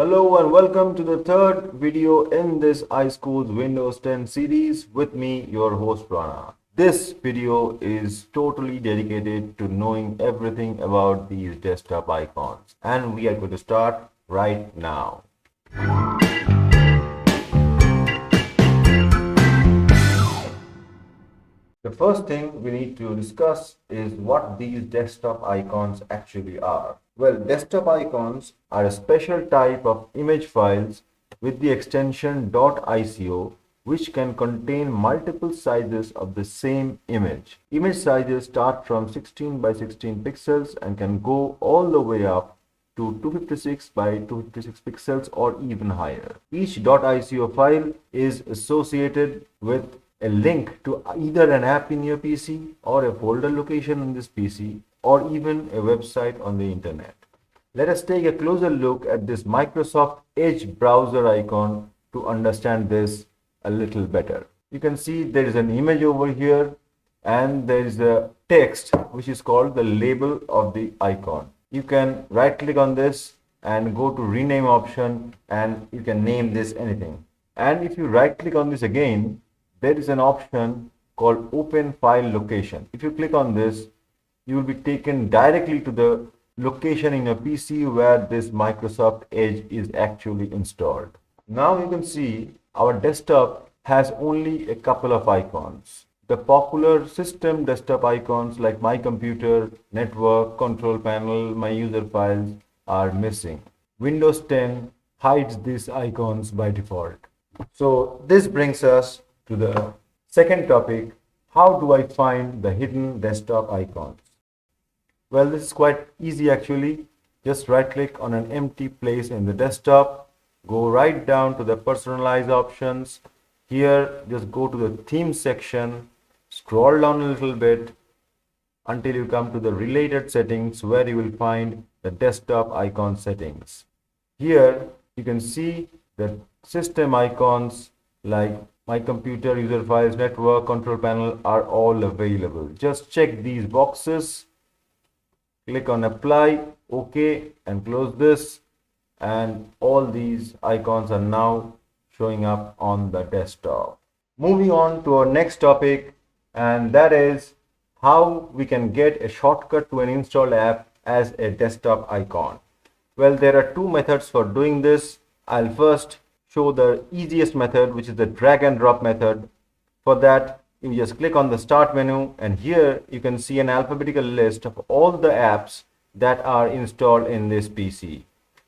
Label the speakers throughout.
Speaker 1: Hello and welcome to the third video in this iSchoolz Windows 10 series with me, your host Rana. This video is totally dedicated to knowing everything about these desktop icons, and we are going to start right now. The first thing we need to discuss is what these desktop icons actually are. Well, desktop icons are a special type of image files with the extension .ico which can contain multiple sizes of the same image. Image sizes start from 16 by 16 pixels and can go all the way up to 256 by 256 pixels or even higher. Each .ico file is associated with a link to either an app in your PC or a folder location on this PC or even a website on the internet. Let us take a closer look at this Microsoft Edge browser icon to understand this a little better. You can see there is an image over here and there is a text which is called the label of the icon. You can right click on this and go to rename option and you can name this anything. And if you right click on this again, there is an option called open file location. If you click on this, you will be taken directly to the location in your PC where this Microsoft Edge is actually installed. Now you can see our desktop has only a couple of icons. The popular system desktop icons like my computer, network, control panel, my user files are missing. Windows 10 hides these icons by default. So this brings us to the second topic, how do I find the hidden desktop icons? Well, this is quite easy actually. Just right click on an empty place in the desktop, go right down to the personalize options. Here, just go to the theme section, scroll down a little bit until you come to the related settings where you will find the desktop icon settings. Here, you can see the system icons like my computer, user files, network, control panel are all available. Just check these boxes, click on apply, OK, and close this. And all these icons are now showing up on the desktop. Moving on to our next topic, and that is how we can get a shortcut to an installed app as a desktop icon. Well, there are two methods for doing this. I'll first show the easiest method, which is the drag and drop method. For that, you just click on the start menu and here you can see an alphabetical list of all the apps that are installed in this PC.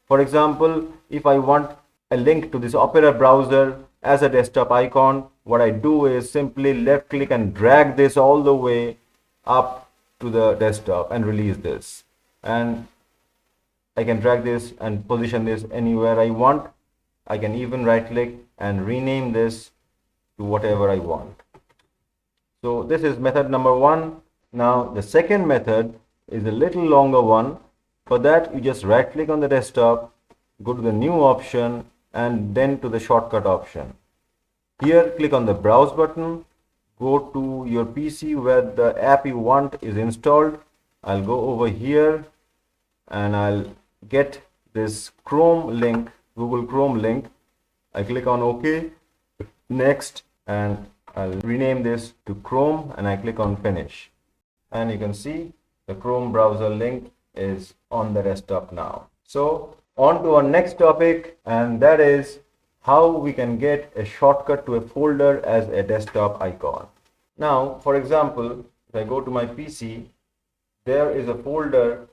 Speaker 1: For example, if I want a link to this Opera browser as a desktop icon, what I do is simply left click and drag this all the way up to the desktop and release this. And I can drag this and position this anywhere I want. I can even right click and rename this to whatever I want. So this is method number one. Now the second method is a little longer one. For that, you just right click on the desktop, go to the new option and then to the shortcut option. Here click on the browse button, go to your PC where the app you want is installed. I'll go over here and I'll get this Chrome link, Google Chrome link. I click on OK, next, and I'll rename this to Chrome and I click on finish. And you can see the Chrome browser link is on the desktop now. So on to our next topic, and that is how we can get a shortcut to a folder as a desktop icon. Now, for example, if I go to my PC, there is a folder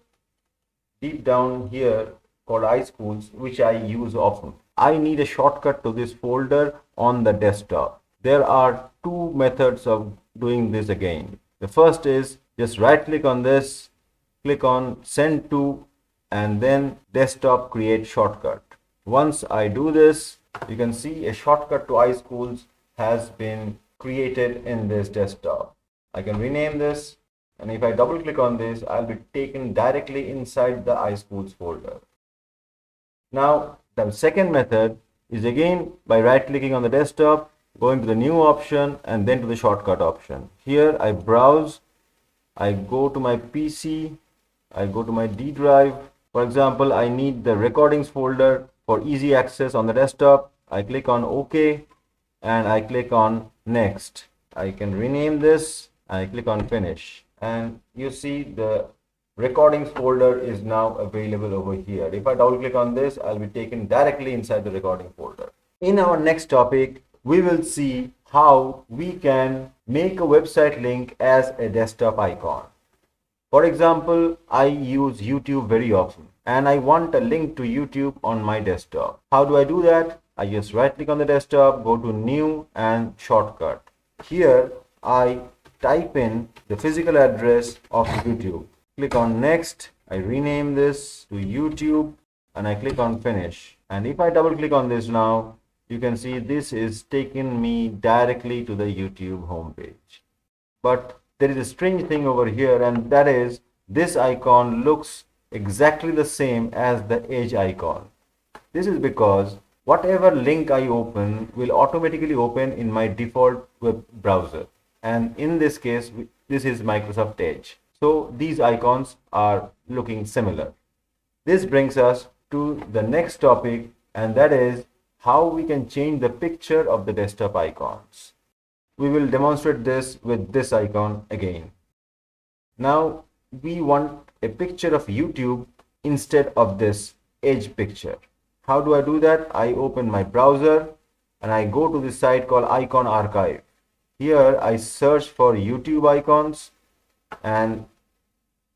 Speaker 1: deep down here called ischoolz, which I use often. I need a shortcut to this folder on the desktop. There are two methods of doing this again. The first is just right click on this, click on send to, and then desktop create shortcut. Once I do this, you can see a shortcut to ischoolz has been created in this desktop. I can rename this, and if I double click on this, I'll be taken directly inside the ischoolz folder. Now, the second method is again by right clicking on the desktop, going to the new option and then to the shortcut option. Here I browse, I go to my PC, I go to my D drive. For example, I need the recordings folder. for easy access on the desktop. I click on OK and I click on next. I can rename this. I click on finish, and you see the recordings folder is now available over here. If I double click on this, I'll be taken directly inside the recording folder. In our next topic, we will see how we can make a website link as a desktop icon. For example, I use YouTube very often and I want a link to YouTube on my desktop. How do I do that? I just right click on the desktop, go to new and shortcut. Here I type in the physical address of YouTube. Click on next. I rename this to YouTube and I click on finish. And if I double click on this now, you can see this is taking me directly to the YouTube homepage. But there is a strange thing over here, and that is this icon looks exactly the same as the edge icon. This is because whatever link I open will automatically open in my default web browser, and in this case this is Microsoft Edge. So these icons are looking similar. This brings us to the next topic, and that is how we can change the picture of the desktop icons. We will demonstrate this with this icon again. Now we want a picture of YouTube instead of this edge picture. How do I do that? I open my browser and I go to this site called Icon Archive. Here I search for YouTube icons and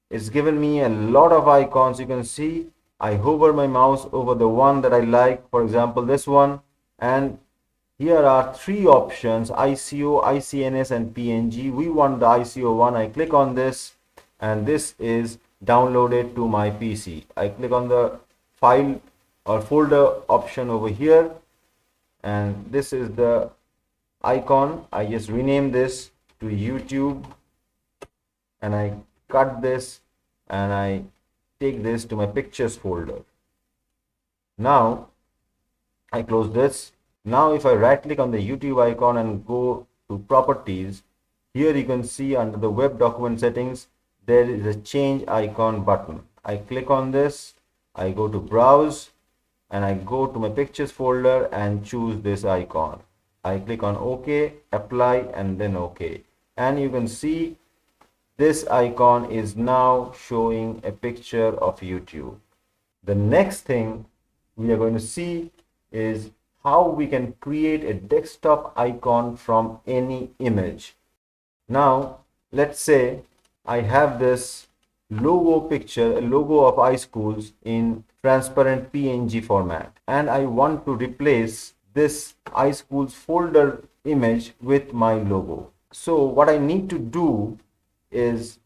Speaker 1: it's given me a lot of icons. You can see I hover my mouse over the one that I like, for example this one, and here are three options: ICO, ICNS and PNG. We want the ICO one. I click on this and this is downloaded to my PC. I click on the file or folder option over here and this is the icon. I just rename this to YouTube and I cut this and I take this to my pictures folder. Now I close this. Now if I right click on the YouTube icon and go to properties, here you can see under the web document settings there is a change icon button. I click on this, I go to browse and I go to my pictures folder and choose this icon. I click on OK, apply and then OK, and you can see this icon is now showing a picture of YouTube. The next thing we are going to see is how we can create a desktop icon from any image. Now let's say I have this logo picture, a logo of ischoolz in transparent PNG format, and I want to replace this ischoolz folder image with my logo. So what I need to do is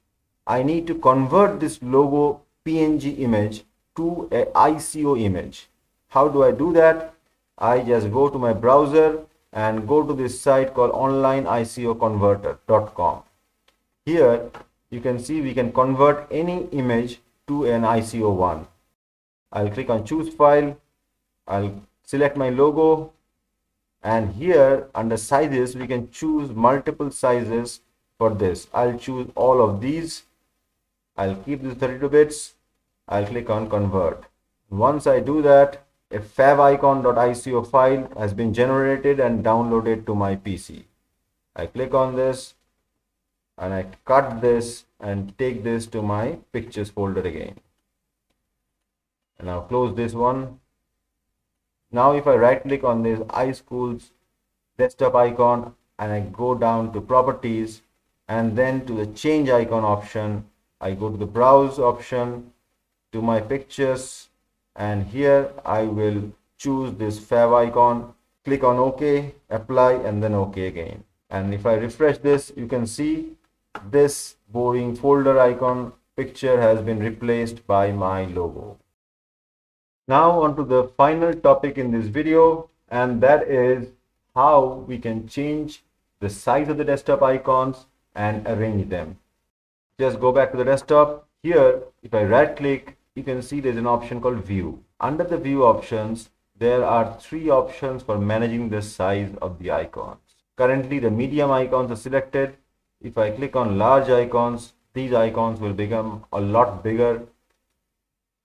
Speaker 1: I need to convert this logo PNG image to a ICO image. How do I do that? I just go to my browser and go to this site called onlineicoconverter.com. Here you can see we can convert any image to an ICO one. I'll click on choose file, I'll select my logo, and here under sizes we can choose multiple sizes. For this I'll choose all of these. I'll keep this 32 bits. I'll click on convert. Once I do that, a favicon.ico file has been generated and downloaded to my PC. I click on this and I cut this and take this to my pictures folder again. And I'll close this one. Now if I right click on this ischoolz desktop icon and I go down to properties and then to the change icon option, I go to the browse option to my pictures and here I will choose this favicon, click on OK, apply and then OK again. And if I refresh this, you can see this boring folder icon picture has been replaced by my logo. Now on to the final topic in this video, and that is how we can change the size of the desktop icons and arrange them. Just go back to the desktop. Here if I right click, you can see there's an option called view. Under the view options there are three options for managing the size of the icons. Currently the medium icons are selected. If I click on large icons, these icons will become a lot bigger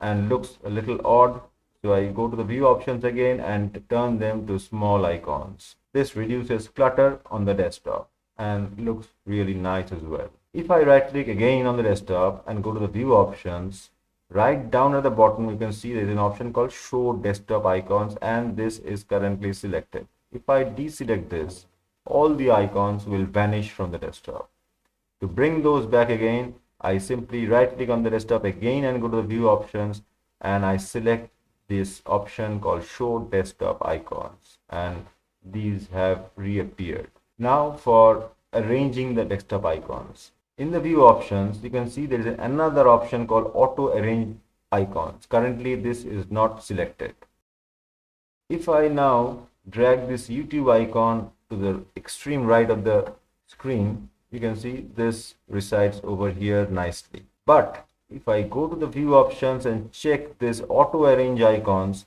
Speaker 1: and looks a little odd. So I go to the view options again and turn them to small icons. This reduces clutter on the desktop and looks really nice as well. If I right click again on the desktop and go to the view options, right down at the bottom you can see there is an option called show desktop icons, and this is currently selected. If I deselect this, all the icons will vanish from the desktop. To bring those back again, I simply right click on the desktop again and go to the view options, and I select this option called show desktop icons, and these have reappeared. Now for arranging the desktop icons. In the view options, you can see there is another option called auto arrange icons. Currently this is not selected. If I now drag this YouTube icon to the extreme right of the screen, you can see this resides over here nicely. But if I go to the view options and check this auto arrange icons,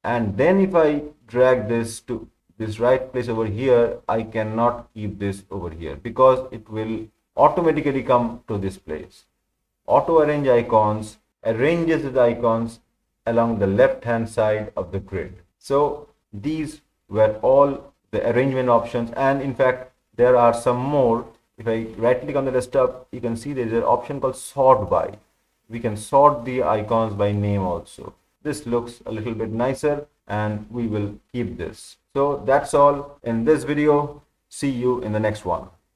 Speaker 1: and then if I drag this to this right place over here, I cannot keep this over here because it will automatically come to this place. Auto arrange icons arranges the icons along the left hand side of the grid. So these were all the arrangement options, and in fact there are some more. If I right click on the desktop, you can see there is an option called sort by. We can sort the icons by name also. This looks a little bit nicer and we will keep this. So that's all in this video. See you in the next one.